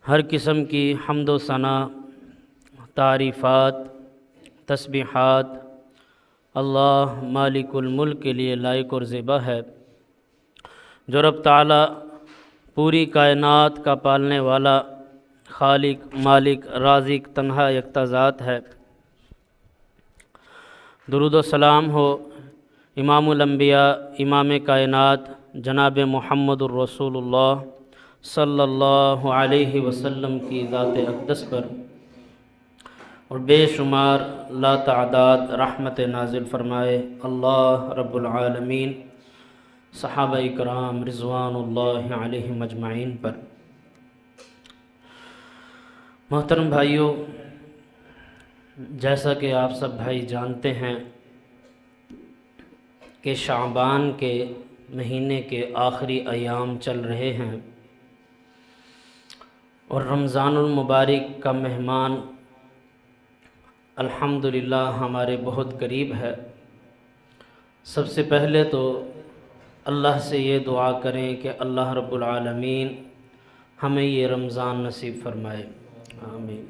ہر قسم کی حمد و ثنا، تعریفات، تسبیحات اللہ مالک الملک کے لیے لائق اور زیبا ہے، جو رب تعالی پوری کائنات کا پالنے والا، خالق، مالک، رازق، تنہا یکتا ذات ہے۔ درود و سلام ہو امام الانبیاء، امام کائنات، جناب محمد الرسول اللہ صلی اللہ علیہ وسلم کی ذات اقدس پر، اور بے شمار لا تعداد رحمت نازل فرمائے اللہ رب العالمین، صحابہ کرام رضوان اللہ علیہم اجمعین پر۔ محترم بھائیوں، جیسا کہ آپ سب بھائی جانتے ہیں کہ شعبان کے مہینے کے آخری ایام چل رہے ہیں اور رمضان المبارک کا مہمان الحمدللہ ہمارے بہت قریب ہے۔ سب سے پہلے تو اللہ سے یہ دعا کریں کہ اللہ رب العالمین ہمیں یہ رمضان نصیب فرمائے، آمین۔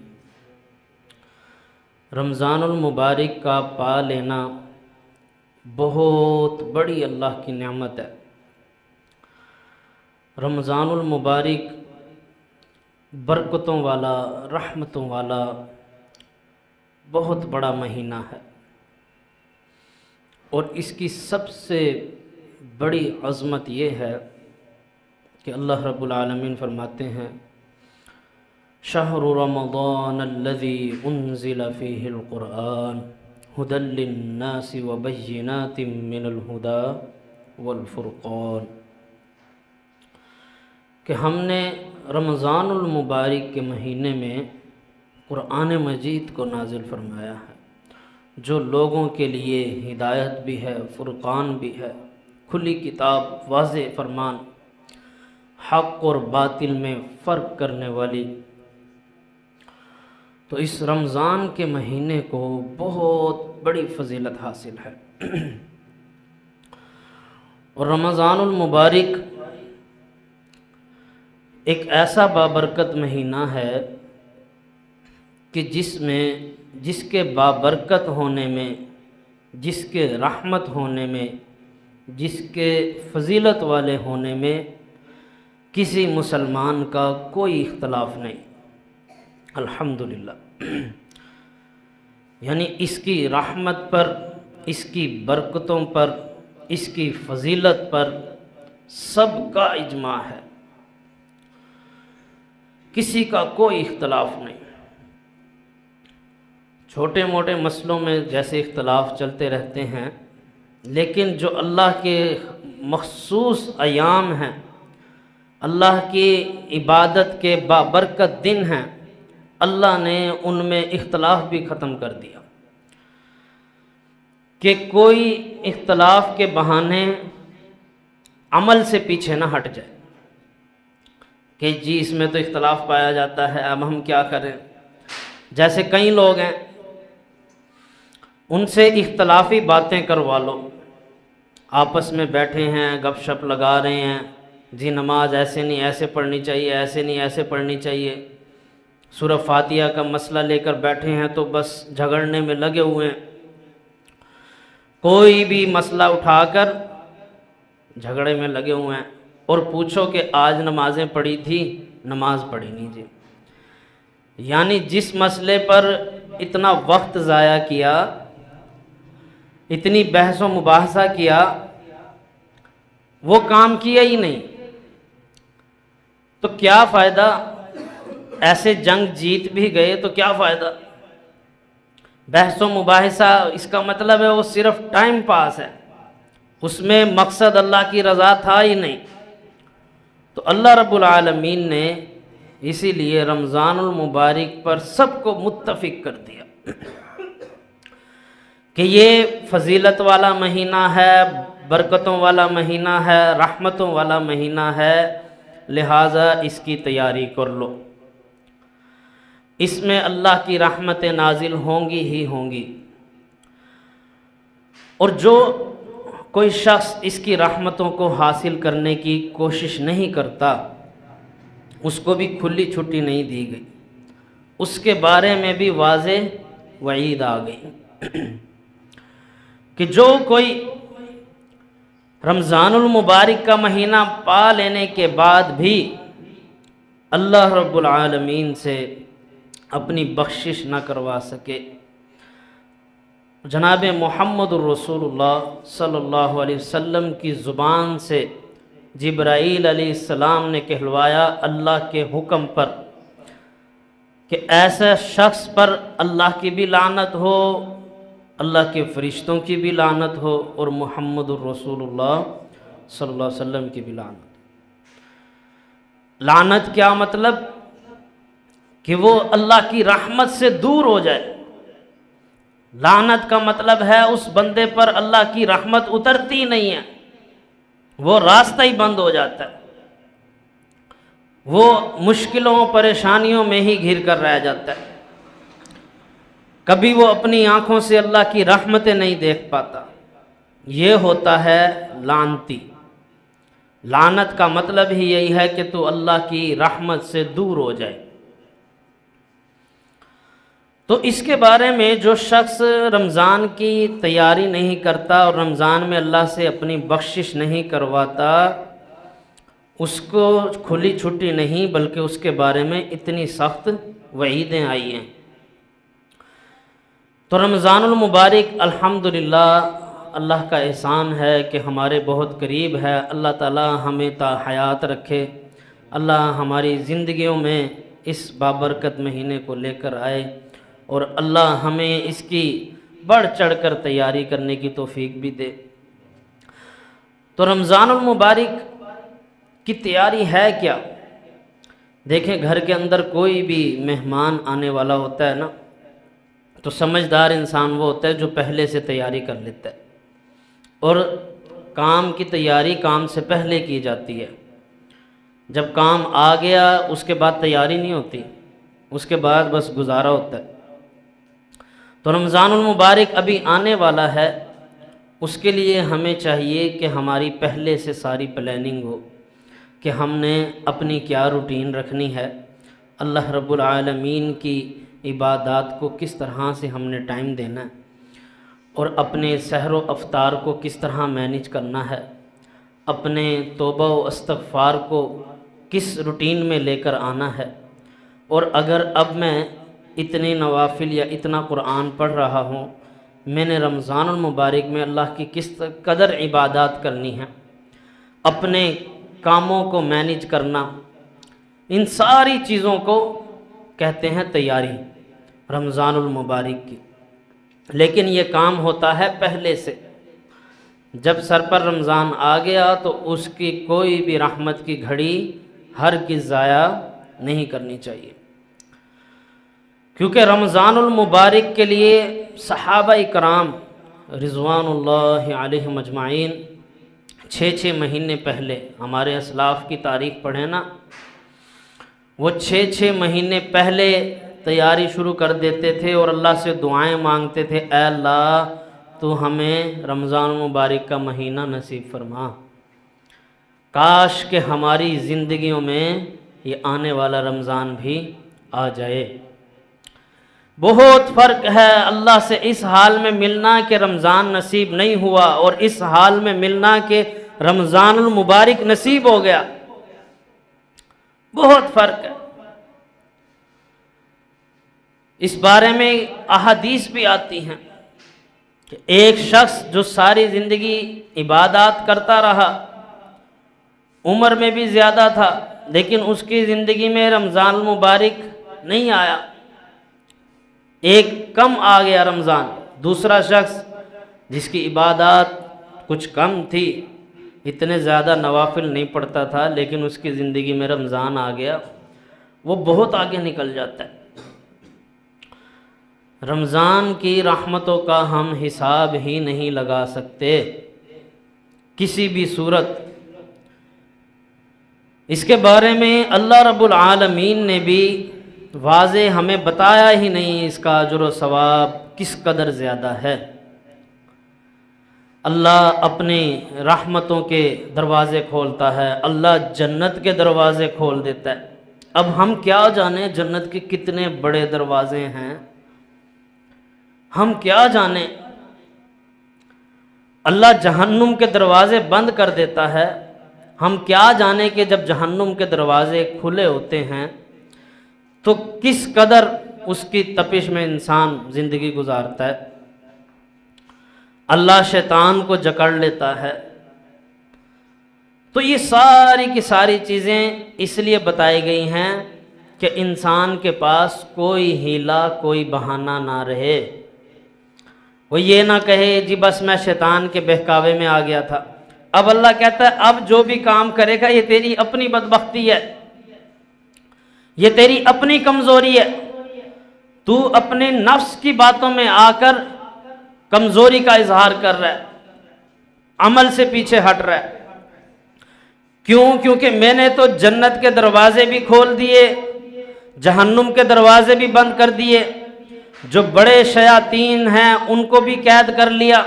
رمضان المبارک کا پا لینا بہت بڑی اللہ کی نعمت ہے۔ رمضان المبارک برکتوں والا، رحمتوں والا بہت بڑا مہینہ ہے، اور اس کی سب سے بڑی عظمت یہ ہے کہ اللہ رب العالمین فرماتے ہیں شہر رمضان الذی انزل فیہ القرآن ھدی للناس وبینات من الھدی والفرقان، کہ ہم نے رمضان المبارک کے مہینے میں قرآن مجید کو نازل فرمایا ہے، جو لوگوں کے لیے ہدایت بھی ہے، فرقان بھی ہے، کھلی کتاب، واضح فرمان، حق اور باطل میں فرق کرنے والی۔ تو اس رمضان کے مہینے کو بہت بڑی فضیلت حاصل ہے، اور رمضان المبارک ایک ایسا بابرکت مہینہ ہے کہ جس کے بابرکت ہونے میں، جس کے رحمت ہونے میں، جس کے فضیلت والے ہونے میں کسی مسلمان کا کوئی اختلاف نہیں، الحمدللہ۔ یعنی اس کی رحمت پر، اس کی برکتوں پر، اس کی فضیلت پر سب کا اجماع ہے، کسی کا کوئی اختلاف نہیں۔ چھوٹے موٹے مسئلوں میں جیسے اختلاف چلتے رہتے ہیں، لیکن جو اللہ کے مخصوص ایام ہیں، اللہ کی عبادت کے بابرکت دن ہیں، اللہ نے ان میں اختلاف بھی ختم کر دیا کہ کوئی اختلاف کے بہانے عمل سے پیچھے نہ ہٹ جائے کہ جی اس میں تو اختلاف پایا جاتا ہے، اب ہم کیا کریں۔ جیسے کئی لوگ ہیں، ان سے اختلافی باتیں کروا لو، آپس میں بیٹھے ہیں، گپ شپ لگا رہے ہیں، جی نماز ایسے نہیں ایسے پڑھنی چاہیے، ایسے نہیں ایسے پڑھنی چاہیے، سورہ فاتحہ کا مسئلہ لے کر بیٹھے ہیں تو بس جھگڑنے میں لگے ہوئے ہیں، کوئی بھی مسئلہ اٹھا کر جھگڑے میں لگے ہوئے ہیں، اور پوچھو کہ آج نمازیں پڑھی تھی، نماز پڑھی نہیں جی۔ یعنی جس مسئلے پر اتنا وقت ضائع کیا، اتنی بحث و مباحثہ کیا، وہ کام کیا ہی نہیں، تو کیا فائدہ؟ ایسے جنگ جیت بھی گئے تو کیا فائدہ؟ بحث و مباحثہ اس کا مطلب ہے وہ صرف ٹائم پاس ہے، اس میں مقصد اللہ کی رضا تھا ہی نہیں۔ تو اللہ رب العالمین نے اسی لیے رمضان المبارک پر سب کو متفق کر دیا کہ یہ فضیلت والا مہینہ ہے، برکتوں والا مہینہ ہے، رحمتوں والا مہینہ ہے، لہٰذا اس کی تیاری کر لو۔ اس میں اللہ کی رحمتیں نازل ہوں گی ہی ہوں گی، اور جو کوئی شخص اس کی رحمتوں کو حاصل کرنے کی کوشش نہیں کرتا، اس کو بھی کھلی چھٹی نہیں دی گئی، اس کے بارے میں بھی واضح وعید آ گئی کہ جو کوئی رمضان المبارک کا مہینہ پا لینے کے بعد بھی اللہ رب العالمین سے اپنی بخشش نہ کروا سکے، جناب محمد الرسول اللہ صلی اللہ علیہ وسلم کی زبان سے جبرائیل علیہ السلام نے کہلوایا اللہ کے حکم پر کہ ایسا شخص پر اللہ کی بھی لعنت ہو، اللہ کے فرشتوں کی بھی لعنت ہو، اور محمد الرسول اللہ صلی اللہ علیہ وسلم کی بھی لعنت۔ لعنت کیا مطلب؟ کہ وہ اللہ کی رحمت سے دور ہو جائے۔ لعنت کا مطلب ہے اس بندے پر اللہ کی رحمت اترتی نہیں ہے، وہ راستہ ہی بند ہو جاتا ہے، وہ مشکلوں پریشانیوں میں ہی گھر کر رہ جاتا ہے، کبھی وہ اپنی آنکھوں سے اللہ کی رحمتیں نہیں دیکھ پاتا۔ یہ ہوتا ہے لعنتی۔ لعنت کا مطلب ہی یہی ہے کہ تو اللہ کی رحمت سے دور ہو جائے۔ تو اس کے بارے میں جو شخص رمضان کی تیاری نہیں کرتا اور رمضان میں اللہ سے اپنی بخشش نہیں کرواتا، اس کو کھلی چھٹی نہیں بلکہ اس کے بارے میں اتنی سخت وعیدیں آئی ہیں۔ تو رمضان المبارک الحمدللہ اللہ کا احسان ہے کہ ہمارے بہت قریب ہے۔ اللہ تعالی ہمیں تا حیات رکھے، اللہ ہماری زندگیوں میں اس بابرکت مہینے کو لے کر آئے، اور اللہ ہمیں اس کی بڑھ چڑھ کر تیاری کرنے کی توفیق بھی دے۔ تو رمضان المبارک کی تیاری ہے کیا؟ دیکھیں، گھر کے اندر کوئی بھی مہمان آنے والا ہوتا ہے نا، تو سمجھدار انسان وہ ہوتا ہے جو پہلے سے تیاری کر لیتا ہے، اور کام کی تیاری کام سے پہلے کی جاتی ہے۔ جب کام آ گیا اس کے بعد تیاری نہیں ہوتی، اس کے بعد بس گزارا ہوتا ہے۔ تو رمضان المبارک ابھی آنے والا ہے، اس کے لیے ہمیں چاہیے کہ ہماری پہلے سے ساری پلاننگ ہو کہ ہم نے اپنی کیا روٹین رکھنی ہے، اللہ رب العالمین کی عبادات کو کس طرح سے ہم نے ٹائم دینا ہے، اور اپنے سحر و افطار کو کس طرح مینیج کرنا ہے، اپنے توبہ و استغفار کو کس روٹین میں لے کر آنا ہے۔ اور اگر اب میں اتنے نوافل یا اتنا قرآن پڑھ رہا ہوں، میں نے رمضان المبارک میں اللہ کی کس قدر عبادات کرنی ہے، اپنے کاموں کو مینیج کرنا، ان ساری چیزوں کو کہتے ہیں تیاری رمضان المبارک کی۔ لیکن یہ کام ہوتا ہے پہلے سے۔ جب سر پر رمضان آ گیا تو اس کی کوئی بھی رحمت کی گھڑی ہرگز ضائع نہیں کرنی چاہیے، کیونکہ رمضان المبارک کے لیے صحابہ کرام رضوان اللہ علیہم اجمعین 6 مہینے پہلے، ہمارے اسلاف کی تاریخ پڑھیں نا، وہ 6 مہینے پہلے تیاری شروع کر دیتے تھے اور اللہ سے دعائیں مانگتے تھے، اے اللہ تو ہمیں رمضان المبارک کا مہینہ نصیب فرما، کاش کہ ہماری زندگیوں میں یہ آنے والا رمضان بھی آ جائے۔ بہت فرق ہے اللہ سے اس حال میں ملنا کہ رمضان نصیب نہیں ہوا، اور اس حال میں ملنا کہ رمضان المبارک نصیب ہو گیا، بہت فرق ہے۔ اس بارے میں احادیث بھی آتی ہیں کہ ایک شخص جو ساری زندگی عبادات کرتا رہا، عمر میں بھی زیادہ تھا، لیکن اس کی زندگی میں رمضان المبارک نہیں آیا، ایک کم آ گیا رمضان۔ دوسرا شخص جس کی عبادات کچھ کم تھی، اتنے زیادہ نوافل نہیں پڑھتا تھا، لیکن اس کی زندگی میں رمضان آ گیا، وہ بہت آگے نکل جاتا ہے۔ رمضان کی رحمتوں کا ہم حساب ہی نہیں لگا سکتے کسی بھی صورت۔ اس کے بارے میں اللہ رب العالمین نے بھی واضح ہمیں بتایا ہی نہیں اس کا اجر و ثواب کس قدر زیادہ ہے۔ اللہ اپنی رحمتوں کے دروازے کھولتا ہے، اللہ جنت کے دروازے کھول دیتا ہے، اب ہم کیا جانیں جنت کے کتنے بڑے دروازے ہیں، ہم کیا جانیں۔ اللہ جہنم کے دروازے بند کر دیتا ہے، ہم کیا جانیں کہ جب جہنم کے دروازے کھلے ہوتے ہیں تو کس قدر اس کی تپش میں انسان زندگی گزارتا ہے۔ اللہ شیطان کو جکڑ لیتا ہے۔ تو یہ ساری کی ساری چیزیں اس لیے بتائی گئی ہیں کہ انسان کے پاس کوئی ہیلا، کوئی بہانہ نہ رہے، وہ یہ نہ کہے جی بس میں شیطان کے بہکاوے میں آ گیا تھا۔ اب اللہ کہتا ہے اب جو بھی کام کرے گا یہ تیری اپنی بدبختی ہے، یہ تیری اپنی کمزوری ہے، تو اپنے نفس کی باتوں میں آ کر کمزوری کا اظہار کر رہا ہے، عمل سے پیچھے ہٹ رہا ہے۔ کیوں؟ کیونکہ میں نے تو جنت کے دروازے بھی کھول دیے، جہنم کے دروازے بھی بند کر دیے، جو بڑے شیاطین ہیں ان کو بھی قید کر لیا،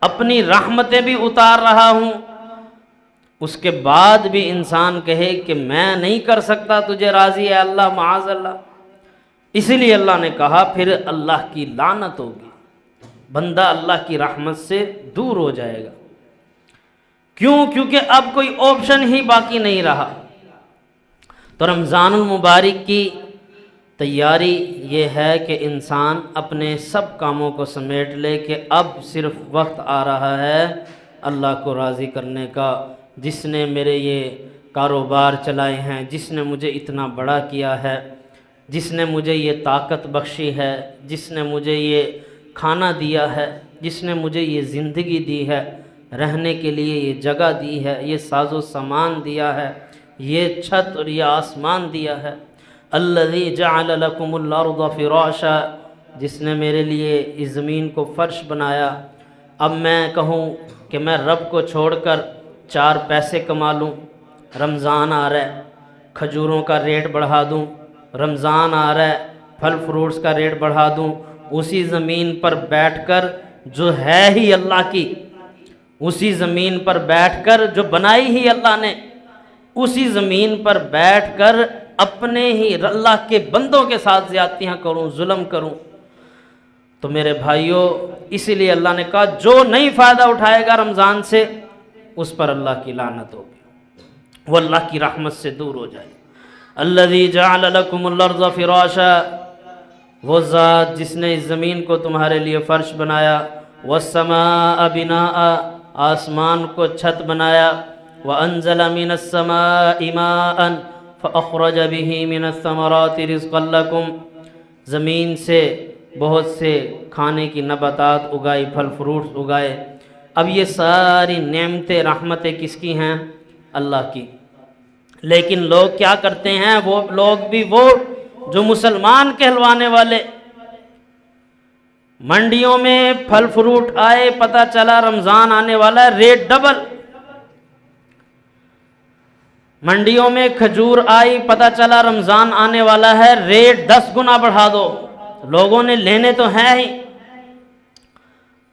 اپنی رحمتیں بھی اتار رہا ہوں۔ اس کے بعد بھی انسان کہے کہ میں نہیں کر سکتا تجھے راضی ہے اللہ، معاذ اللہ۔ اسی لیے اللہ نے کہا پھر اللہ کی لعنت ہوگی، بندہ اللہ کی رحمت سے دور ہو جائے گا۔ کیوں؟ کیونکہ اب کوئی آپشن ہی باقی نہیں رہا۔ تو رمضان المبارک کی تیاری یہ ہے کہ انسان اپنے سب کاموں کو سمیٹ لے کہ اب صرف وقت آ رہا ہے اللہ کو راضی کرنے کا، جس نے میرے یہ کاروبار چلائے ہیں، جس نے مجھے اتنا بڑا کیا ہے، جس نے مجھے یہ طاقت بخشی ہے، جس نے مجھے یہ کھانا دیا ہے، جس نے مجھے یہ زندگی دی ہے، رہنے کے لیے یہ جگہ دی ہے، یہ ساز و سامان دیا ہے، یہ چھت اور یہ آسمان دیا ہے۔ الذی جعل لکم الارض فراشا، جس نے میرے لیے اس زمین کو فرش بنایا۔ اب میں کہوں کہ میں رب کو چھوڑ کر 4 پیسے کما لوں، رمضان آ رہا ہے کھجوروں کا ریٹ بڑھا دوں، رمضان آ رہا ہے پھل فروٹس کا ریٹ بڑھا دوں، اسی زمین پر بیٹھ کر جو ہے ہی اللہ کی، اسی زمین پر بیٹھ کر جو بنائی ہی اللہ نے، اسی زمین پر بیٹھ کر اپنے ہی اللہ کے بندوں کے ساتھ زیادتیاں کروں، ظلم کروں۔ تو میرے بھائیوں، اسی لیے اللہ نے کہا جو نہیں فائدہ اٹھائے گا رمضان سے اس پر اللہ کی لعنت ہوگی، وہ اللہ کی رحمت سے دور ہو جائے۔ الذی جعل لکم الارض فراشا، وہ ذات جس نے اس زمین کو تمہارے لیے فرش بنایا، والسماء بناء، آسمان کو چھت بنایا، وانزل من السماء ماء فاخرج به من الثمرات رزقا لکم، زمین سے بہت سے کھانے کی نباتات اگائی، پھل فروٹس اگائے۔ اب یہ ساری نعمتیں رحمتیں کس کی ہیں؟ اللہ کی۔ لیکن لوگ کیا کرتے ہیں؟ وہ لوگ بھی وہ جو مسلمان کہلوانے والے، منڈیوں میں پھل فروٹ آئے، پتہ چلا رمضان آنے والا ہے، ریٹ ڈبل۔ منڈیوں میں کھجور آئی، پتہ چلا رمضان آنے والا ہے، ریٹ 10 گنا بڑھا دو۔ لوگوں نے لینے تو ہیں ہی،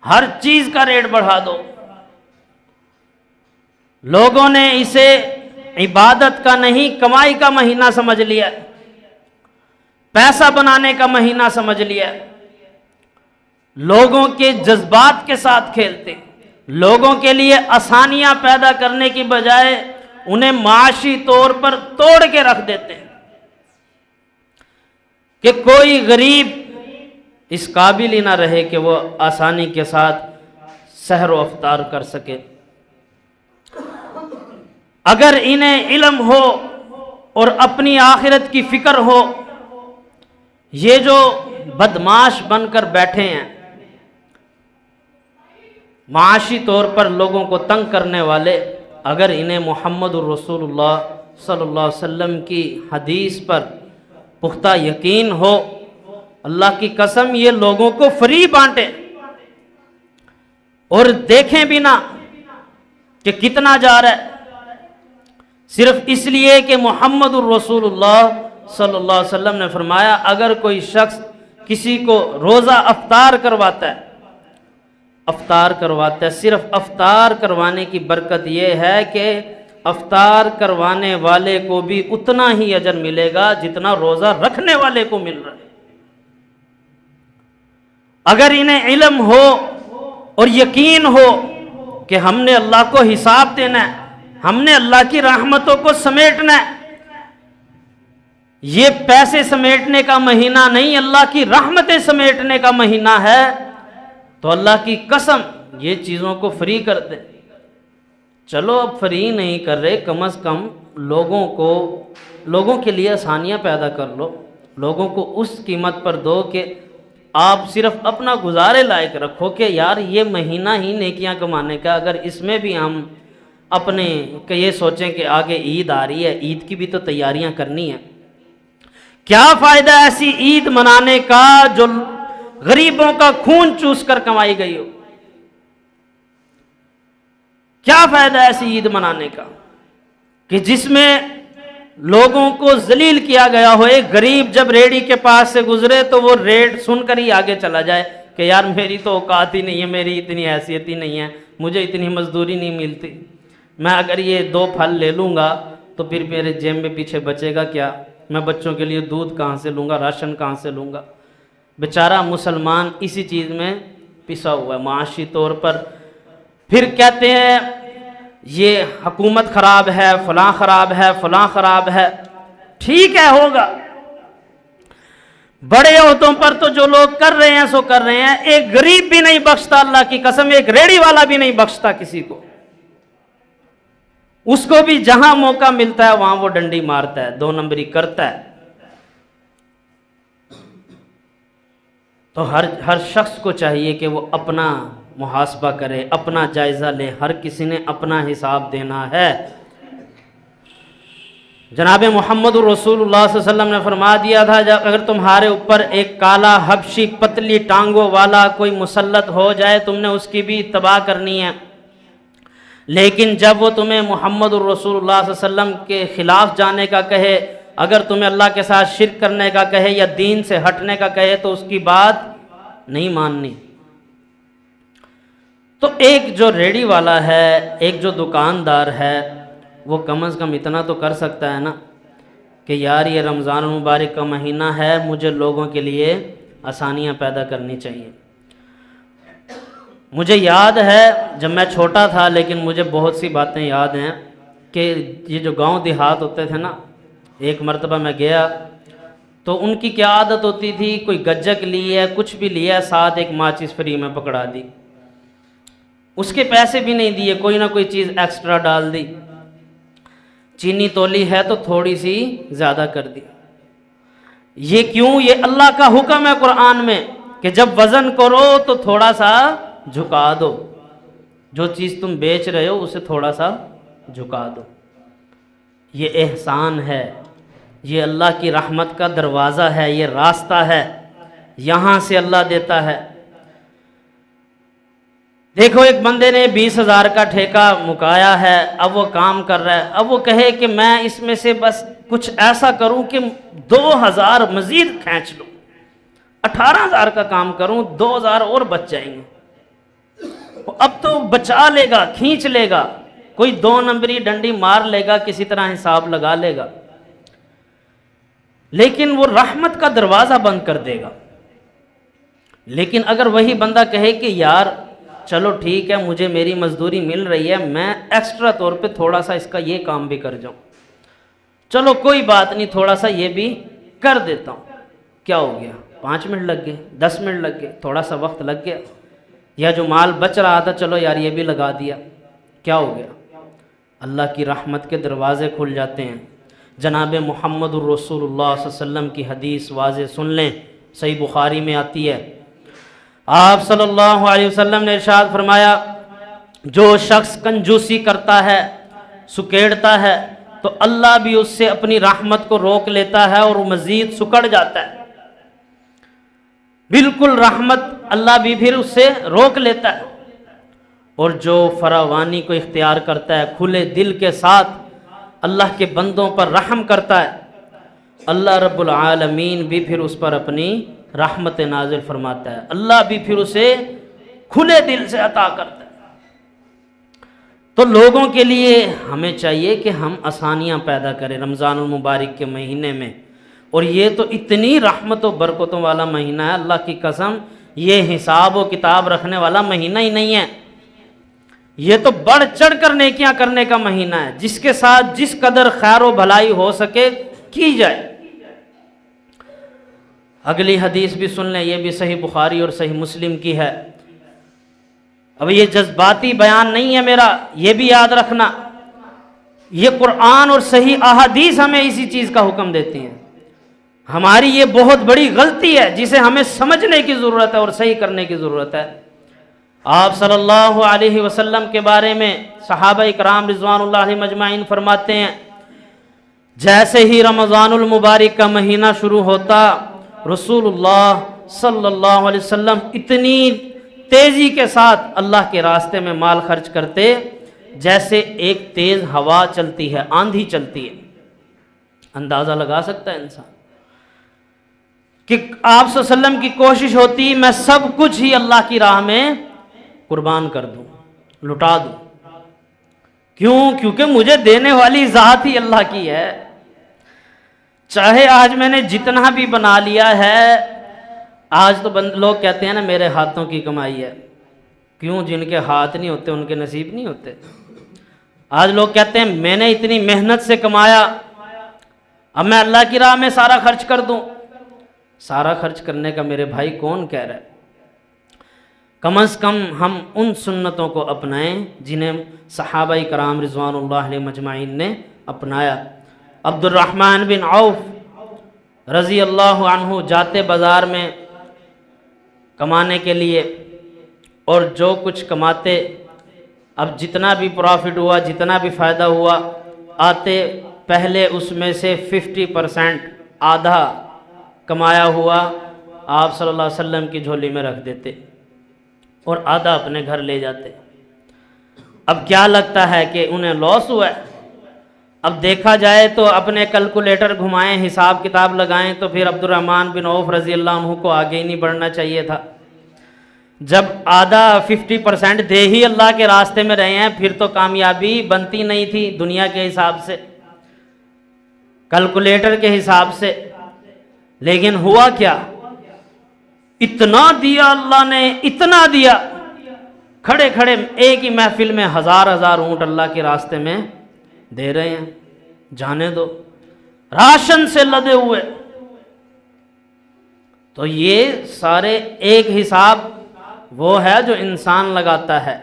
ہر چیز کا ریٹ بڑھا دو۔ لوگوں نے اسے عبادت کا نہیں، کمائی کا مہینہ سمجھ لیا، پیسہ بنانے کا مہینہ سمجھ لیا۔ لوگوں کے جذبات کے ساتھ کھیلتے، لوگوں کے لیے آسانیاں پیدا کرنے کی بجائے انہیں معاشی طور پر توڑ کے رکھ دیتے ہیں کہ کوئی غریب اس قابل ہی نہ رہے کہ وہ آسانی کے ساتھ سحر و افطار کر سکے۔ اگر انہیں علم ہو اور اپنی آخرت کی فکر ہو، یہ جو بدمعاش بن کر بیٹھے ہیں، معاشی طور پر لوگوں کو تنگ کرنے والے، اگر انہیں محمد الرسول اللہ صلی اللہ علیہ وسلم کی حدیث پر پختہ یقین ہو، اللہ کی قسم یہ لوگوں کو فری بانٹے اور دیکھیں بھی نہ کہ کتنا جا رہا ہے، صرف اس لیے کہ محمد الرسول اللہ صلی اللہ علیہ وسلم نے فرمایا اگر کوئی شخص کسی کو روزہ افطار کرواتا ہے، صرف افطار کروانے کی برکت یہ ہے کہ افطار کروانے والے کو بھی اتنا ہی اجر ملے گا جتنا روزہ رکھنے والے کو مل رہا ہے۔ اگر انہیں علم ہو اور یقین ہو کہ ہم نے اللہ کو حساب دینا ہے، ہم نے اللہ کی رحمتوں کو سمیٹنا ہے، یہ پیسے سمیٹنے کا مہینہ نہیں، اللہ کی رحمتیں سمیٹنے کا مہینہ ہے، تو اللہ کی قسم یہ چیزوں کو فری کر دے۔ چلو اب فری نہیں کر رہے، کم از کم لوگوں کے لیے آسانیاں پیدا کر لو، لوگوں کو اس قیمت پر دو کہ آپ صرف اپنا گزارے لائق رکھو کہ یار یہ مہینہ ہی نیکیاں کمانے کا، اگر اس میں بھی ہم اپنے کہ یہ سوچیں کہ آگے عید آ رہی ہے، عید کی بھی تو تیاریاں کرنی ہیں، کیا فائدہ ایسی عید منانے کا جو غریبوں کا خون چوس کر کمائی گئی ہو؟ کیا فائدہ ایسی عید منانے کا کہ جس میں لوگوں کو ذلیل کیا گیا ہو؟ ایک غریب جب ریڑھی کے پاس سے گزرے تو وہ ریٹ سن کر ہی آگے چلا جائے کہ یار میری تو اوقات ہی نہیں ہے، میری اتنی حیثیت ہی نہیں ہے، مجھے اتنی مزدوری نہیں ملتی، میں اگر یہ 2 پھل لے لوں گا تو پھر میرے جیب میں پیچھے بچے گا کیا؟ میں بچوں کے لیے دودھ کہاں سے لوں گا، راشن کہاں سے لوں گا؟ بیچارہ مسلمان اسی چیز میں پسا ہوا ہے معاشی طور پر۔ پھر کہتے ہیں یہ حکومت خراب ہے، فلاں خراب ہے، فلاں خراب ہے۔ ٹھیک ہے، ہوگا، بڑے عہدوں پر تو جو لوگ کر رہے ہیں سو کر رہے ہیں، ایک غریب بھی نہیں بخشتا، اللہ کی قسم ایک ریڑھی والا بھی نہیں بخشتا کسی کو، اس کو بھی جہاں موقع ملتا ہے وہاں وہ ڈنڈی مارتا ہے، 2 نمبری کرتا ہے۔ تو ہر شخص کو چاہیے کہ وہ اپنا محاسبہ کرے، اپنا جائزہ لے، ہر کسی نے اپنا حساب دینا ہے۔ جناب محمد الرسول اللہ صلی اللہ علیہ وسلم نے فرما دیا تھا اگر تمہارے اوپر ایک کالا حبشی پتلی ٹانگوں والا کوئی مسلط ہو جائے تم نے اس کی بھی اتباع کرنی ہے، لیکن جب وہ تمہیں محمد الرسول اللہ صلی اللہ علیہ وسلم کے خلاف جانے کا کہے، اگر تمہیں اللہ کے ساتھ شرک کرنے کا کہے یا دین سے ہٹنے کا کہے تو اس کی بات نہیں ماننی۔ تو ایک جو ریڑھی والا ہے، ایک جو دکاندار ہے، وہ کم از کم اتنا تو کر سکتا ہے نا کہ یار یہ رمضان المبارک کا مہینہ ہے، مجھے لوگوں کے لیے آسانیاں پیدا کرنی چاہیے۔ مجھے یاد ہے جب میں چھوٹا تھا، لیکن مجھے بہت سی باتیں یاد ہیں کہ یہ جو گاؤں دیہات ہوتے تھے نا، ایک مرتبہ میں گیا تو ان کی کیا عادت ہوتی تھی، کوئی گجک لی ہے، کچھ بھی لیا، ساتھ ایک ماچس فری میں پکڑا دی، اس کے پیسے بھی نہیں دیے، کوئی نہ کوئی چیز ایکسٹرا ڈال دی، چینی تولی ہے تو تھوڑی سی زیادہ کر دی۔ یہ کیوں؟ یہ اللہ کا حکم ہے قرآن میں کہ جب وزن کرو تو تھوڑا سا جھکا دو، جو چیز تم بیچ رہے ہو اسے تھوڑا سا جھکا دو۔ یہ احسان ہے، یہ اللہ کی رحمت کا دروازہ ہے، یہ راستہ ہے، یہاں سے اللہ دیتا ہے۔ دیکھو ایک بندے نے 20,000 کا ٹھیکہ مکایا ہے، اب وہ کام کر رہا ہے، اب وہ کہے کہ میں اس میں سے بس کچھ ایسا کروں کہ 2,000 مزید کھینچ لوں، 18,000 کا کام کروں، 2,000 اور بچ جائیں گے۔ اب تو بچا لے گا، کھینچ لے گا، کوئی 2 نمبری ڈنڈی مار لے گا، کسی طرح حساب لگا لے گا، لیکن وہ رحمت کا دروازہ بند کر دے گا۔ لیکن اگر وہی بندہ کہے کہ یار چلو ٹھیک ہے، مجھے میری مزدوری مل رہی ہے، میں ایکسٹرا طور پہ تھوڑا سا اس کا یہ کام بھی کر جاؤں، چلو کوئی بات نہیں، تھوڑا سا یہ بھی کر دیتا ہوں، کیا ہو گیا؟ 5 منٹ لگ گئے، 10 منٹ لگ گئے، تھوڑا سا وقت لگ گیا، یا جو مال بچ رہا تھا چلو یار یہ بھی لگا دیا، کیا ہو گیا؟ اللہ کی رحمت کے دروازے کھل جاتے ہیں۔ جناب محمد الرسول اللہ صلی اللہ علیہ وسلم کی حدیث واضح سن لیں، صحیح بخاری میں آتی ہے، آپ صلی اللہ علیہ وسلم نے ارشاد فرمایا جو شخص کنجوسی کرتا ہے، سکیڑتا ہے، تو اللہ بھی اس سے اپنی رحمت کو روک لیتا ہے اور وہ مزید سکڑ جاتا ہے، بالکل رحمت اللہ بھی پھر اس سے روک لیتا ہے۔ اور جو فراوانی کو اختیار کرتا ہے، کھلے دل کے ساتھ اللہ کے بندوں پر رحم کرتا ہے، اللہ رب العالمین بھی پھر اس پر اپنی رحمت نازل فرماتا ہے، اللہ بھی پھر اسے کھلے دل سے عطا کرتا ہے۔ تو لوگوں کے لیے ہمیں چاہیے کہ ہم آسانیاں پیدا کریں رمضان المبارک کے مہینے میں، اور یہ تو اتنی رحمت و برکتوں والا مہینہ ہے، اللہ کی قسم یہ حساب و کتاب رکھنے والا مہینہ ہی نہیں ہے، یہ تو بڑھ چڑھ کر نیکیاں کرنے کا مہینہ ہے، جس کے ساتھ جس قدر خیر و بھلائی ہو سکے کی جائے۔ اگلی حدیث بھی سن لیں، یہ بھی صحیح بخاری اور صحیح مسلم کی ہے۔ اب یہ جذباتی بیان نہیں ہے میرا، یہ بھی یاد رکھنا، یہ قرآن اور صحیح احادیث ہمیں اسی چیز کا حکم دیتی ہیں۔ ہماری یہ بہت بڑی غلطی ہے جسے ہمیں سمجھنے کی ضرورت ہے اور صحیح کرنے کی ضرورت ہے۔ آپ صلی اللہ علیہ وسلم کے بارے میں صحابہ اکرام رضوان اللہ علیہم اجمعین فرماتے ہیں، جیسے ہی رمضان المبارک کا مہینہ شروع ہوتا، رسول اللہ صلی اللہ علیہ وسلم اتنی تیزی کے ساتھ اللہ کے راستے میں مال خرچ کرتے جیسے ایک تیز ہوا چلتی ہے، آندھی چلتی ہے۔ اندازہ لگا سکتا ہے انسان کہ آپ صلی اللہ علیہ وسلم کی کوشش ہوتی میں سب کچھ ہی اللہ کی راہ میں قربان کر دوں، لٹا دوں۔ کیوں؟ کیونکہ مجھے دینے والی ذات ہی اللہ کی ہے۔ چاہے آج میں نے جتنا بھی بنا لیا ہے، آج تو لوگ کہتے ہیں نا میرے ہاتھوں کی کمائی ہے۔ کیوں؟ جن کے ہاتھ نہیں ہوتے ان کے نصیب نہیں ہوتے۔ آج لوگ کہتے ہیں میں نے اتنی محنت سے کمایا، اب میں اللہ کی راہ میں سارا خرچ کر دوں۔ سارا خرچ کرنے کا میرے بھائی کون کہہ رہا ہے؟ کم از کم ہم ان سنتوں کو اپنائیں جنہیں صحابہ کرام رضوان اللہ علیہم اجمعین نے اپنایا۔ عبد الرحمن بن عوف رضی اللہ عنہ جاتے بازار میں کمانے کے لیے، اور جو کچھ کماتے، اب جتنا بھی پروفٹ ہوا، جتنا بھی فائدہ ہوا، آتے پہلے اس میں سے 50% آدھا کمایا ہوا آپ صلی اللہ علیہ وسلم کی جھولی میں رکھ دیتے اور آدھا اپنے گھر لے جاتے۔ اب کیا لگتا ہے کہ انہیں لاس ہوا ہے؟ اب دیکھا جائے تو اپنے کیلکولیٹر گھمائیں، حساب کتاب لگائیں تو پھر عبد الرحمن بن عوف رضی اللہ عنہ کو آگے ہی نہیں بڑھنا چاہیے تھا۔ جب آدھا 50% دے ہی اللہ کے راستے میں رہے ہیں، پھر تو کامیابی بنتی نہیں تھی دنیا کے حساب سے، کیلکولیٹر کے حساب سے۔ لیکن ہوا کیا؟ اتنا دیا اللہ نے، اتنا دیا، کھڑے کھڑے ایک ہی محفل میں ہزار ہزار اونٹ اللہ کے راستے میں دے رہے ہیں۔ جانے دو، راشن سے لدے ہوئے۔ تو یہ سارے ایک حساب وہ ہے جو انسان لگاتا ہے،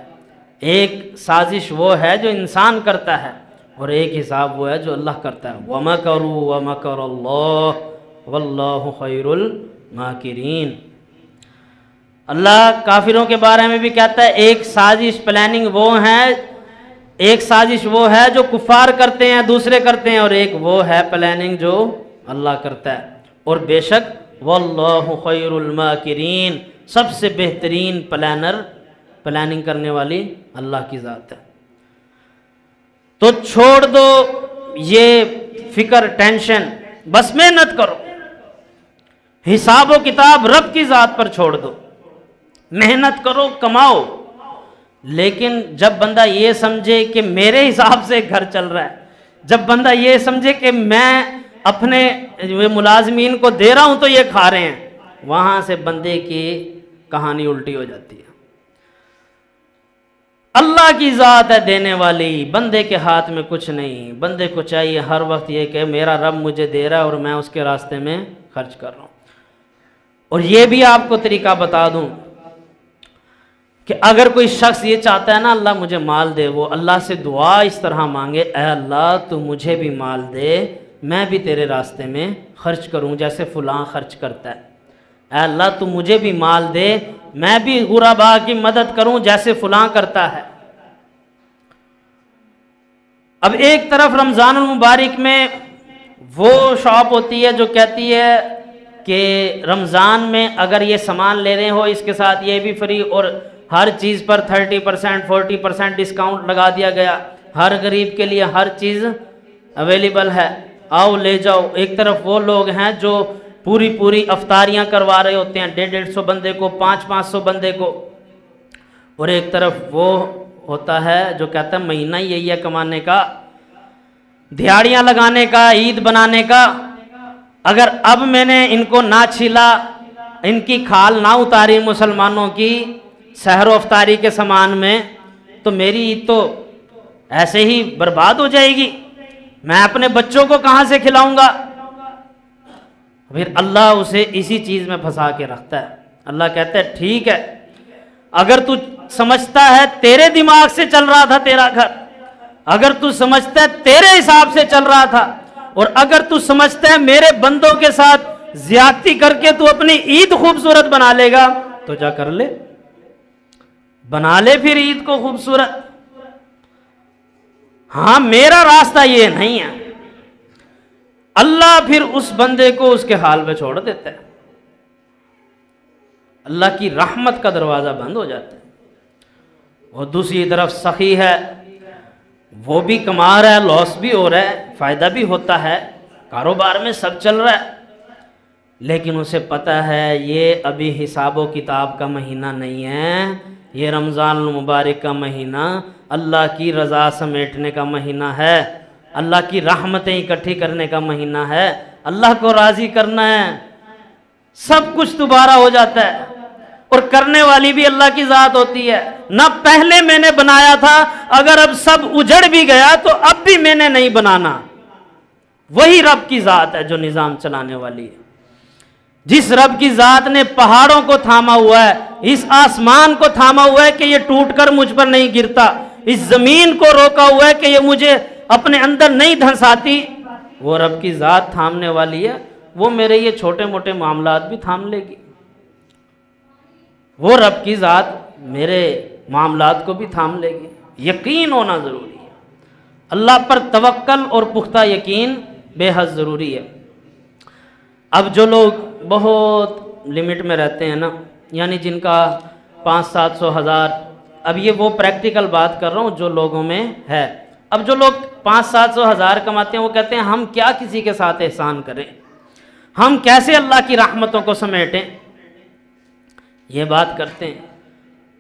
ایک سازش وہ ہے جو انسان کرتا ہے، اور ایک حساب وہ ہے جو اللہ کرتا ہے۔ وَمَكَرُوا وَمَكَرَ اللَّهُ وَاللَّهُ خَيْرُ الْمَاكِرِينَ۔ اللہ کافروں کے بارے میں بھی کہتا ہے ایک سازش پلاننگ وہ ہے، ایک سازش وہ ہے جو کفار کرتے ہیں، دوسرے کرتے ہیں، اور ایک وہ ہے پلاننگ جو اللہ کرتا ہے۔ اور بے شک واللہ خیر الماکرین، سب سے بہترین پلاننگ کرنے والی اللہ کی ذات ہے۔ تو چھوڑ دو یہ فکر، ٹینشن، بس محنت کرو، حساب و کتاب رب کی ذات پر چھوڑ دو، محنت کرو، کماؤ۔ لیکن جب بندہ یہ سمجھے کہ میرے حساب سے گھر چل رہا ہے، جب بندہ یہ سمجھے کہ میں اپنے ملازمین کو دے رہا ہوں تو یہ کھا رہے ہیں، وہاں سے بندے کی کہانی الٹی ہو جاتی ہے۔ اللہ کی ذات ہے دینے والی، بندے کے ہاتھ میں کچھ نہیں۔ بندے کو چاہیے ہر وقت یہ کہ میرا رب مجھے دے رہا ہے اور میں اس کے راستے میں خرچ کر رہا ہوں۔ اور یہ بھی آپ کو طریقہ بتا دوں کہ اگر کوئی شخص یہ چاہتا ہے نا اللہ مجھے مال دے، وہ اللہ سے دعا اس طرح مانگے، اے اللہ تو مجھے بھی مال دے، میں بھی تیرے راستے میں خرچ کروں جیسے فلاں خرچ کرتا ہے۔ اے اللہ تو مجھے بھی مال دے، میں بھی غرباء کی مدد کروں جیسے فلاں کرتا ہے۔ اب ایک طرف رمضان المبارک میں وہ شاپ ہوتی ہے جو کہتی ہے کہ رمضان میں اگر یہ سامان لے رہے ہو اس کے ساتھ یہ بھی فری، اور ہر چیز پر 30% 40% ڈسکاؤنٹ لگا دیا گیا، ہر غریب کے لیے ہر چیز اویلیبل ہے، آؤ لے جاؤ۔ ایک طرف وہ لوگ ہیں جو پوری افطاریاں کروا رہے ہوتے ہیں 150 بندے کو، 500 بندے کو، اور ایک طرف وہ ہوتا ہے جو کہتا ہے مہینہ ہی یہی ہے کمانے کا، دہاڑیاں لگانے کا، عید بنانے کا، اگر اب میں نے ان کو نہ چھیلا، ان کی کھال نہ اتاری مسلمانوں کی سحر و افطاری کے سامان میں، تو میری عید تو ایسے ہی برباد ہو جائے گی، میں اپنے بچوں کو کہاں سے کھلاؤں گا؟ پھر اللہ اسے اسی چیز میں پھنسا کے رکھتا ہے۔ اللہ کہتا ہے ٹھیک ہے، اگر تو سمجھتا ہے تیرے دماغ سے چل رہا تھا تیرا گھر، اگر تو سمجھتا ہے تیرے حساب سے چل رہا تھا، اور اگر تو سمجھتا ہے میرے بندوں کے ساتھ زیادتی کر کے تو اپنی عید خوبصورت بنا لے گا، تو جا کر لے، بنا لے پھر عید کو خوبصورت۔ ہاں میرا راستہ یہ نہیں ہے۔ اللہ پھر اس بندے کو اس کے حال میں چھوڑ دیتا ہے، اللہ کی رحمت کا دروازہ بند ہو جاتا ہے۔ اور دوسری طرف سخی ہے، وہ بھی کما رہا ہے، لاس بھی ہو رہا ہے، فائدہ بھی ہوتا ہے، کاروبار میں سب چل رہا ہے، لیکن اسے پتہ ہے یہ ابھی حساب و کتاب کا مہینہ نہیں ہے، یہ رمضان المبارک کا مہینہ اللہ کی رضا سمیٹنے کا مہینہ ہے، اللہ کی رحمتیں اکٹھی کرنے کا مہینہ ہے، اللہ کو راضی کرنا ہے، سب کچھ دوبارہ ہو جاتا ہے۔ اور کرنے والی بھی اللہ کی ذات ہوتی ہے، نہ پہلے میں نے بنایا تھا، اگر اب سب اجڑ بھی گیا تو اب بھی میں نے نہیں بنانا، وہی رب کی ذات ہے جو نظام چلانے والی ہے۔ جس رب کی ذات نے پہاڑوں کو تھاما ہوا ہے، اس آسمان کو تھاما ہوا ہے کہ یہ ٹوٹ کر مجھ پر نہیں گرتا، اس زمین کو روکا ہوا ہے کہ یہ مجھے اپنے اندر نہیں دھنساتی، وہ رب کی ذات تھامنے والی ہے، وہ میرے یہ چھوٹے موٹے معاملات بھی تھام لے گی، وہ رب کی ذات میرے معاملات کو بھی تھام لے گی۔ یقین ہونا ضروری ہے، اللہ پر توکل اور پختہ یقین بے حد ضروری ہے۔ اب جو لوگ بہت لمٹ میں رہتے ہیں نا، یعنی جن کا 500-700 ہزار، اب یہ وہ پریکٹیکل بات کر رہا ہوں جو لوگوں میں ہے، اب جو لوگ 500-700 ہزار کماتے ہیں وہ کہتے ہیں ہم کیا کسی کے ساتھ احسان کریں، ہم کیسے اللہ کی رحمتوں کو سمیٹیں، یہ بات کرتے ہیں۔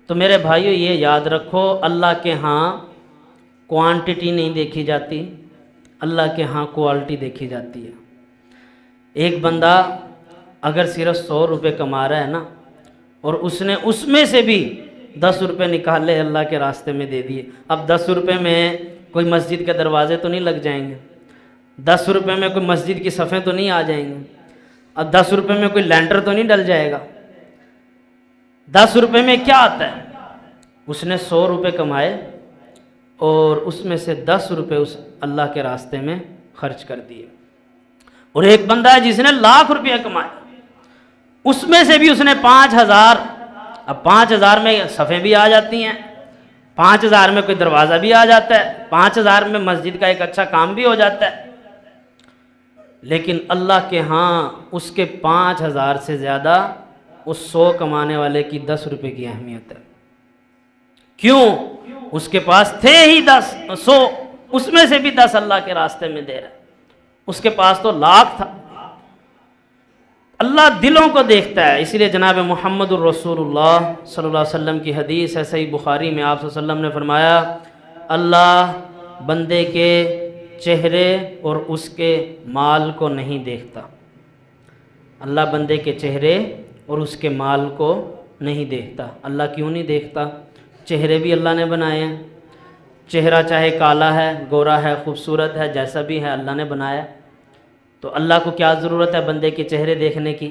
تو میرے بھائیو یہ یاد رکھو، اللہ کے ہاں کوانٹٹی نہیں دیکھی جاتی، اللہ کے ہاں کوالٹی دیکھی جاتی ہے۔ ایک بندہ اگر صرف 100 روپے کما رہا ہے نا، اور اس نے اس میں سے بھی 10 روپے نکالے اللہ کے راستے میں دے دیے، اب 10 روپے میں کوئی مسجد کے دروازے تو نہیں لگ جائیں گے، 10 روپے میں کوئی مسجد کی صفیں تو نہیں آ جائیں گے، اب 10 روپے میں کوئی لینٹر تو نہیں ڈل جائے گا۔ 10 روپے میں کیا آتا ہے؟ اس نے 100 روپے کمائے اور اس میں سے 10 روپے اس اللہ کے راستے میں خرچ کر دیے۔ اور ایک بندہ ہے جس نے لاکھ روپیہ کمائے، اس میں سے بھی اس نے 5000، اب 5000 میں صفیں بھی آ جاتی ہیں، 5000 میں کوئی دروازہ بھی آ جاتا ہے، 5000 میں مسجد کا ایک اچھا کام بھی ہو جاتا ہے، لیکن اللہ کے ہاں اس کے 5000 سے زیادہ اس 100 کمانے والے کی 10 روپے کی اہمیت ہے۔ کیوں؟ اس کے پاس تھے ہی 100، اس میں سے بھی 10 اللہ کے راستے میں دے رہا ہے، اس کے پاس تو لاکھ تھا۔ اللہ دلوں کو دیکھتا ہے، اسی لیے جناب محمد الرسول اللہ صلی اللہ علیہ وسلم کی حدیث ہے صحیح بخاری میں، آپ صلی اللہ علیہ وسلم نے فرمایا اللہ بندے کے چہرے اور اس کے مال کو نہیں دیکھتا، اللہ بندے کے چہرے اور اس کے مال کو نہیں دیکھتا۔ اللہ کیوں نہیں دیکھتا؟ چہرے بھی اللہ نے بنائے ہیں، چہرہ چاہے کالا ہے، گورا ہے، خوبصورت ہے، جیسا بھی ہے اللہ نے بنایا، تو اللہ کو کیا ضرورت ہے بندے کے چہرے دیکھنے کی؟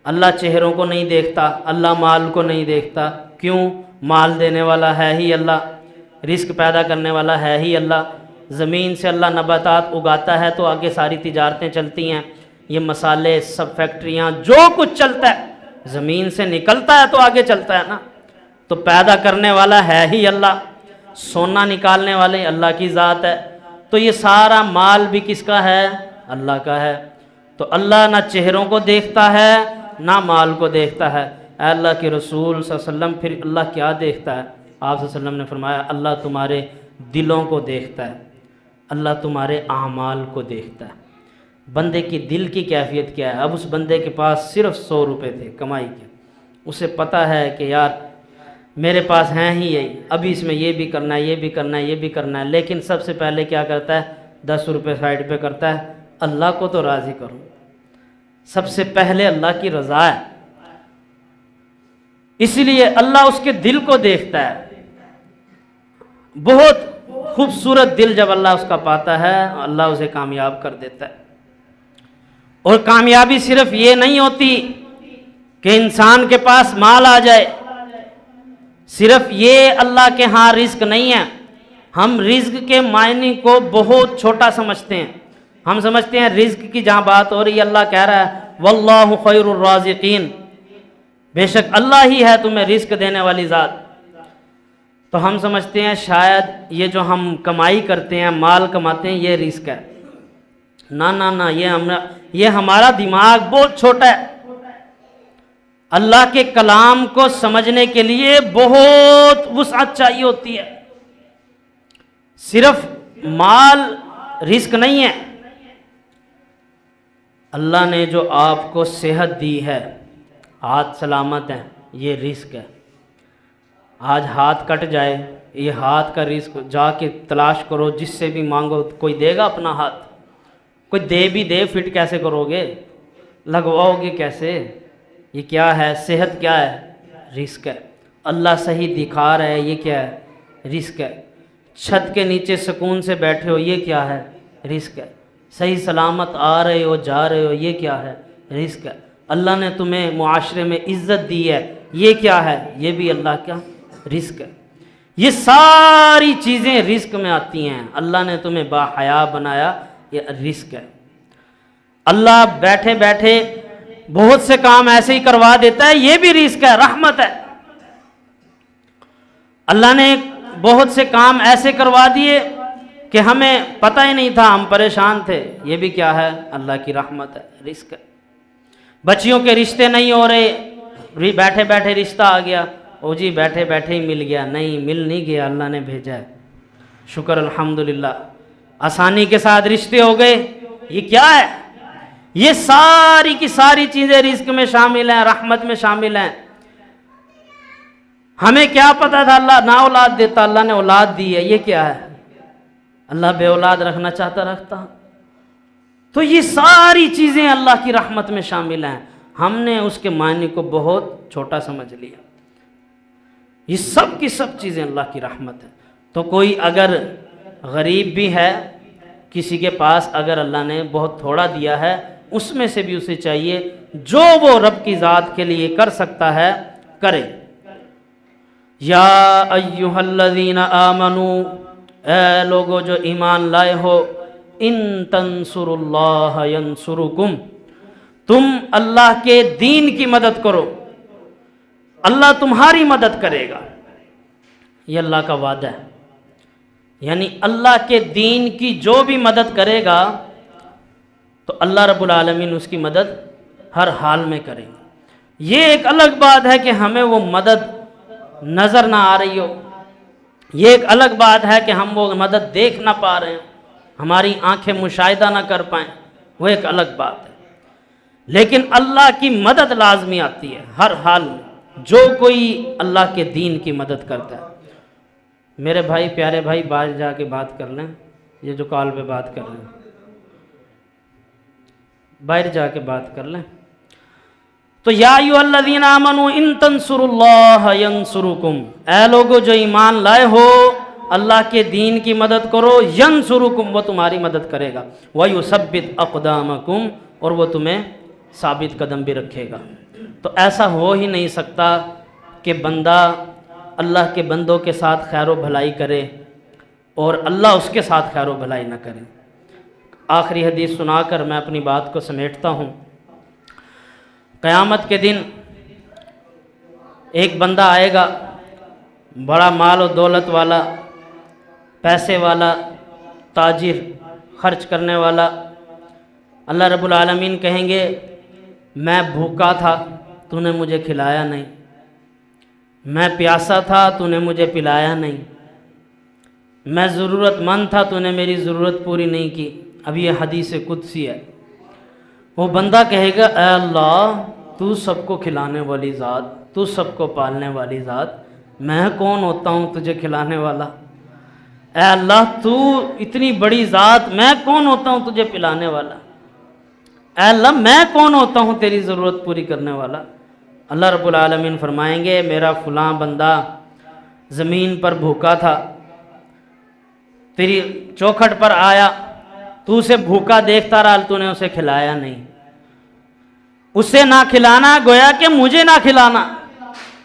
اللہ چہروں کو نہیں دیکھتا، اللہ مال کو نہیں دیکھتا، کیوں؟ مال دینے والا ہے ہی اللہ، رزق پیدا کرنے والا ہے ہی اللہ، زمین سے اللہ نباتات اگاتا ہے تو آگے ساری تجارتیں چلتی ہیں، یہ مسالے سب فیکٹریاں جو کچھ چلتا ہے زمین سے نکلتا ہے تو آگے چلتا ہے نا، تو پیدا کرنے والا ہے ہی اللہ، سونا نکالنے والے اللہ کی ذات ہے، تو یہ سارا مال بھی کس کا ہے؟ اللہ کا ہے۔ تو اللہ نہ چہروں کو دیکھتا ہے نہ مال کو دیکھتا ہے۔ اے اللہ کے رسول صلی اللہ علیہ وسلم پھر اللہ کیا دیکھتا ہے؟ آپ صلی اللہ علیہ وسلم نے فرمایا اللہ تمہارے دلوں کو دیکھتا ہے، اللہ تمہارے اعمال کو دیکھتا ہے، بندے کی دل کی کیفیت کیا ہے۔ اب اس بندے کے پاس صرف 100 روپے تھے کمائی کے، اسے پتہ ہے کہ یار میرے پاس ہیں ہی یہی، ابھی اس میں یہ بھی کرنا ہے، یہ بھی کرنا ہے، یہ بھی کرنا ہے، لیکن سب سے پہلے کیا کرتا ہے؟ 10 روپے سائڈ پہ کرتا ہے، اللہ کو تو راضی کروں۔ سب سے پہلے اللہ کی رضا ہے، اس لیے اللہ اس کے دل کو دیکھتا ہے۔ بہت خوبصورت دل جب اللہ اس کا پاتا ہے، اللہ اسے کامیاب کر دیتا ہے۔ اور کامیابی صرف یہ نہیں ہوتی کہ انسان کے پاس مال آ جائے، صرف یہ اللہ کے ہاں رزق نہیں ہے۔ ہم رزق کے معنی کو بہت چھوٹا سمجھتے ہیں، ہم سمجھتے ہیں رزق کی جہاں بات ہو رہی ہے اللہ کہہ رہا ہے واللہ خیر الرازقین، بے شک اللہ ہی ہے تمہیں رزق دینے والی ذات، تو ہم سمجھتے ہیں شاید یہ جو ہم کمائی کرتے ہیں، مال کماتے ہیں، یہ رزق ہے۔ نہ نہ نہ، یہ ہمارا دماغ بہت چھوٹا ہے۔ اللہ کے کلام کو سمجھنے کے لیے بہت وسعت چاہیے ہوتی ہے۔ صرف مال رزق نہیں ہے، اللہ نے جو آپ کو صحت دی ہے، ہاتھ سلامت ہیں، یہ رزق ہے۔ آج ہاتھ کٹ جائے، یہ ہاتھ کا رزق، جا کے تلاش کرو، جس سے بھی مانگو، کوئی دے گا اپنا ہاتھ؟ کوئی دے بھی دے، فٹ کیسے کرو گے؟ لگواؤ گے کیسے؟ یہ کیا ہے؟ صحت کیا ہے؟ رزق ہے۔ اللہ صحیح دکھا رہا ہے، یہ کیا ہے؟ رزق ہے۔ چھت کے نیچے سکون سے بیٹھے ہو، یہ کیا ہے؟ رزق ہے۔ صحیح سلامت آ رہے ہو، جا رہے ہو، یہ کیا ہے؟ رزق ہے۔ اللہ نے تمہیں معاشرے میں عزت دی ہے، یہ کیا ہے؟ یہ بھی اللہ کا رزق ہے۔ یہ ساری چیزیں رزق میں آتی ہیں۔ اللہ نے تمہیں باحیا بنایا، یہ رزق ہے۔ اللہ بیٹھے بیٹھے بہت سے کام ایسے ہی کروا دیتا ہے، یہ بھی رزق ہے، رحمت ہے۔ اللہ نے بہت سے کام ایسے کروا دیے کہ ہمیں پتہ ہی نہیں تھا، ہم پریشان تھے، یہ بھی کیا ہے؟ اللہ کی رحمت ہے، رزق ہے۔ بچیوں کے رشتے نہیں ہو رہے، بیٹھے بیٹھے رشتہ آ گیا، او جی بیٹھے بیٹھے ہی مل گیا، نہیں مل نہیں گیا، اللہ نے بھیجا ہے، شکر الحمدللہ۔ آسانی کے ساتھ رشتے ہو گئے، یہ کیا ہے؟ یہ ساری کی ساری چیزیں رزق میں شامل ہیں، رحمت میں شامل ہیں۔ ہمیں کیا پتا تھا اللہ نہ اولاد دیتا، اللہ نے اولاد دی ہے، یہ کیا ہے؟ اللہ بے اولاد رکھنا چاہتا رکھتا۔ تو یہ ساری چیزیں اللہ کی رحمت میں شامل ہیں، ہم نے اس کے معنی کو بہت چھوٹا سمجھ لیا۔ یہ سب کی سب چیزیں اللہ کی رحمت ہے۔ تو کوئی اگر غریب بھی ہے، کسی کے پاس اگر اللہ نے بہت تھوڑا دیا ہے، اس میں سے بھی اسے چاہیے جو وہ رب کی ذات کے لیے کر سکتا ہے کرے۔ یا ایھا الذین آمنو، اے لوگو جو ایمان لائے ہو، ان تنصروا اللہ ینصرکم، تم اللہ کے دین کی مدد کرو، اللہ تمہاری مدد کرے گا۔ یہ اللہ کا وعدہ ہے، یعنی اللہ کے دین کی جو بھی مدد کرے گا تو اللہ رب العالمین اس کی مدد ہر حال میں کرے گا۔ یہ ایک الگ بات ہے کہ ہمیں وہ مدد نظر نہ آ رہی ہو، یہ ایک الگ بات ہے کہ ہم وہ مدد دیکھ نہ پا رہے ہیں، ہماری آنکھیں مشاہدہ نہ کر پائیں، وہ ایک الگ بات ہے۔ لیکن اللہ کی مدد لازمی آتی ہے ہر حال میں، جو کوئی اللہ کے دین کی مدد کرتا ہے۔ میرے بھائی پیارے بھائی باہر جا کے بات کر لیں، یہ جو کال پہ بات کر لیں باہر جا کے بات کر لیں۔ تو یا ایھا الذین آمنوا ان تنصروا اللہ ینصرکم، اے لوگو جو ایمان لائے ہو اللہ کے دین کی مدد کرو، ینصرکم، وہ تمہاری مدد کرے گا، ویثبت اقدامکم، اور وہ تمہیں ثابت قدم بھی رکھے گا۔ تو ایسا ہو ہی نہیں سکتا کہ بندہ اللہ کے بندوں کے ساتھ خیر و بھلائی کرے اور اللہ اس کے ساتھ خیر و بھلائی نہ کرے۔ آخری حدیث سنا کر میں اپنی بات کو سمیٹتا ہوں۔ قیامت کے دن ایک بندہ آئے گا، بڑا مال و دولت والا، پیسے والا، تاجر، خرچ کرنے والا۔ اللہ رب العالمین کہیں گے میں بھوکا تھا، تو نے مجھے کھلایا نہیں، میں پیاسا تھا، تو نے مجھے پلایا نہیں، میں ضرورت مند تھا، تو نے میری ضرورت پوری نہیں کی۔ اب یہ حدیث قدسی ہے۔ وہ بندہ کہے گا اے اللہ، تو سب کو کھلانے والی ذات، تو سب کو پالنے والی ذات، میں کون ہوتا ہوں تجھے کھلانے والا؟ اے اللہ تو اتنی بڑی ذات، میں کون ہوتا ہوں تجھے پلانے والا؟ اے اللہ میں کون ہوتا ہوں تیری ضرورت پوری کرنے والا؟ اللہ رب العالمین فرمائیں گے میرا فلاں بندہ زمین پر بھوکا تھا، تیری چوکھٹ پر آیا، تو اسے بھوکا دیکھتا رہا، تو نے اسے کھلایا نہیں۔ اسے نہ کھلانا گویا کہ مجھے نہ کھلانا۔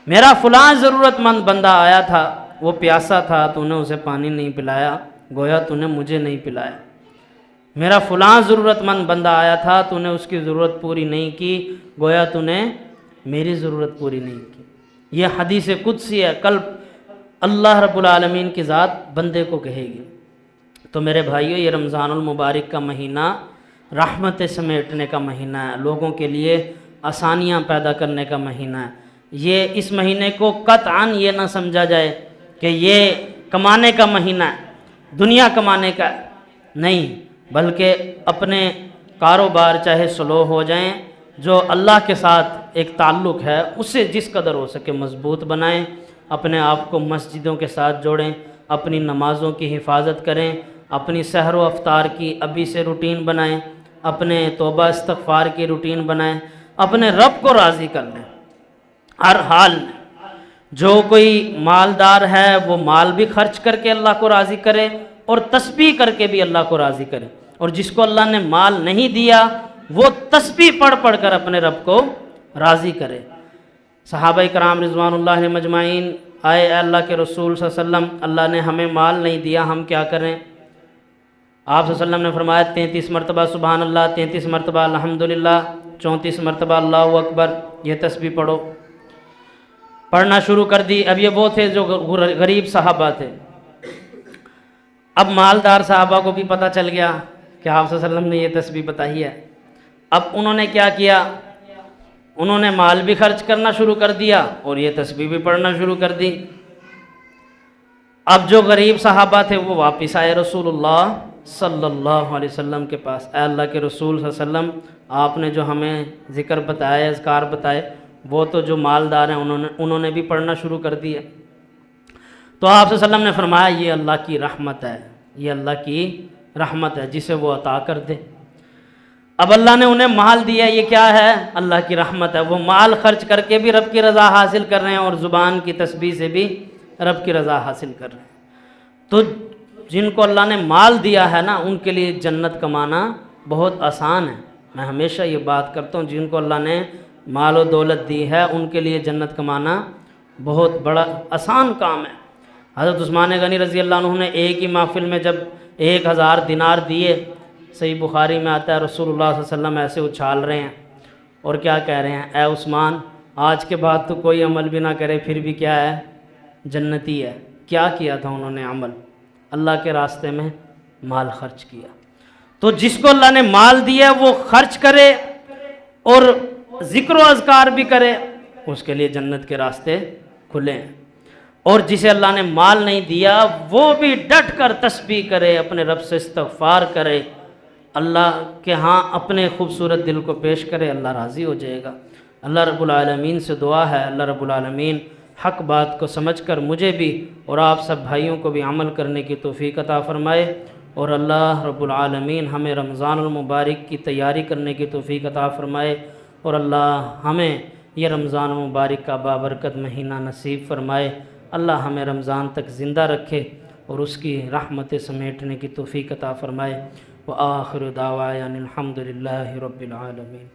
میرا فلاں ضرورت مند بندہ آیا تھا، وہ پیاسا تھا، تو نے اسے پانی نہیں پلایا، گویا تو نے مجھے نہیں پلایا۔ میرا فلاں ضرورت مند بندہ آیا تھا، تو نے اس کی ضرورت پوری نہیں کی، گویا تو نے میری ضرورت پوری نہیں کی۔ یہ حدیث قدسی ہے، کل اللہ رب العالمین کی ذات بندے کو کہے گی۔ تو میرے بھائیو، یہ رمضان المبارک کا مہینہ رحمت سمیٹنے کا مہینہ ہے، لوگوں کے لیے آسانیاں پیدا کرنے کا مہینہ ہے۔ یہ اس مہینے کو قطعاً یہ نہ سمجھا جائے کہ یہ کمانے کا مہینہ ہے، دنیا کمانے کا ہے، نہیں، بلکہ اپنے کاروبار چاہے سلو ہو جائیں، جو اللہ کے ساتھ ایک تعلق ہے اسے جس قدر ہو سکے مضبوط بنائیں، اپنے آپ کو مسجدوں کے ساتھ جوڑیں، اپنی نمازوں کی حفاظت کریں، اپنی سحر و افطار کی ابھی سے روٹین بنائیں، اپنے توبہ استغفار کی روٹین بنائیں، اپنے رب کو راضی کر لیں ہر حال میں۔ جو کوئی مالدار ہے وہ مال بھی خرچ کر کے اللہ کو راضی کرے اور تسبیح کر کے بھی اللہ کو راضی کرے، اور جس کو اللہ نے مال نہیں دیا وہ تسبیح پڑھ پڑھ کر اپنے رب کو راضی کرے۔ صحابہ کرام رضوان اللہ علیہم اجمعین آئے، اے اللہ کے رسول صلی اللہ علیہ وسلم، اللہ نے ہمیں مال نہیں دیا، ہم کیا کریں؟ آپ صلی اللہ علیہ وسلم نے فرمایا 33 مرتبہ سبحان اللہ، 33 مرتبہ الحمدللہ، 34 مرتبہ اللہ اکبر، یہ تسبیح پڑھو۔ پڑھنا شروع کر دی۔ اب یہ وہ تھے جو غریب صحابہ تھے، اب مالدار صحابہ کو بھی پتہ چل گیا کہ آپ صلی اللہ علیہ وسلم نے یہ تسبیح بتائی ہے۔ اب انہوں نے کیا کیا؟ انہوں نے مال بھی خرچ کرنا شروع کر دیا اور یہ تسبیح بھی پڑھنا شروع کر دی۔ اب جو غریب صحابہ تھے وہ واپس آئے رسول اللہ صلی اللہ علیہ وسلم کے پاس، اے اللہ کے رسول صلی اللہ علیہ وسلم، آپ نے جو ہمیں ذکر بتائے، اذکار بتائے، وہ تو جو مالدار ہیں انہوں نے بھی پڑھنا شروع کر دیا۔ تو آپ صلی اللہ علیہ وسلم نے فرمایا یہ اللہ کی رحمت ہے، یہ اللہ کی رحمت ہے جسے وہ عطا کر دے۔ اب اللہ نے انہیں مال دیا، یہ کیا ہے؟ اللہ کی رحمت ہے۔ وہ مال خرچ کر کے بھی رب کی رضا حاصل کر رہے ہیں اور زبان کی تسبیح سے بھی رب کی رضا حاصل کر رہے ہیں۔ تو جن کو اللہ نے مال دیا ہے نا، ان کے لیے جنت کمانا بہت آسان ہے۔ میں ہمیشہ یہ بات کرتا ہوں، جن کو اللہ نے مال و دولت دی ہے ان کے لیے جنت کمانا بہت بڑا آسان کام ہے۔ حضرت عثمان غنی رضی اللہ عنہ نے ایک ہی محفل میں جب 1000 دینار دیے، صحیح بخاری میں آتا ہے رسول اللہ صلی اللہ علیہ وسلم ایسے اچھال رہے ہیں اور کیا کہہ رہے ہیں؟ اے عثمان، آج کے بعد تو کوئی عمل بھی نہ کرے پھر بھی کیا ہے؟ جنتی ہے۔ کیا کیا تھا انہوں نے عمل؟ اللہ کے راستے میں مال خرچ کیا۔ تو جس کو اللہ نے مال دیا وہ خرچ کرے اور ذکر و اذکار بھی کرے، اس کے لیے جنت کے راستے کھلے ہیں۔ اور جسے اللہ نے مال نہیں دیا وہ بھی ڈٹ کر تسبیح کرے، اپنے رب سے استغفار کرے، اللہ کے ہاں اپنے خوبصورت دل کو پیش کرے، اللہ راضی ہو جائے گا۔ اللہ رب العالمین سے دعا ہے اللہ رب العالمین حق بات کو سمجھ کر مجھے بھی اور آپ سب بھائیوں کو بھی عمل کرنے کی توفیق عطا فرمائے، اور اللہ رب العالمین ہمیں رمضان المبارک کی تیاری کرنے کی توفیق عطا فرمائے، اور اللہ ہمیں یہ رمضان المبارک کا بابرکت مہینہ نصیب فرمائے۔ اللہ ہمیں رمضان تک زندہ رکھے اور اس کی رحمت سمیٹنے کی توفیق عطا فرمائے۔ وآخر دعوانا الحمد للہ رب العالمین۔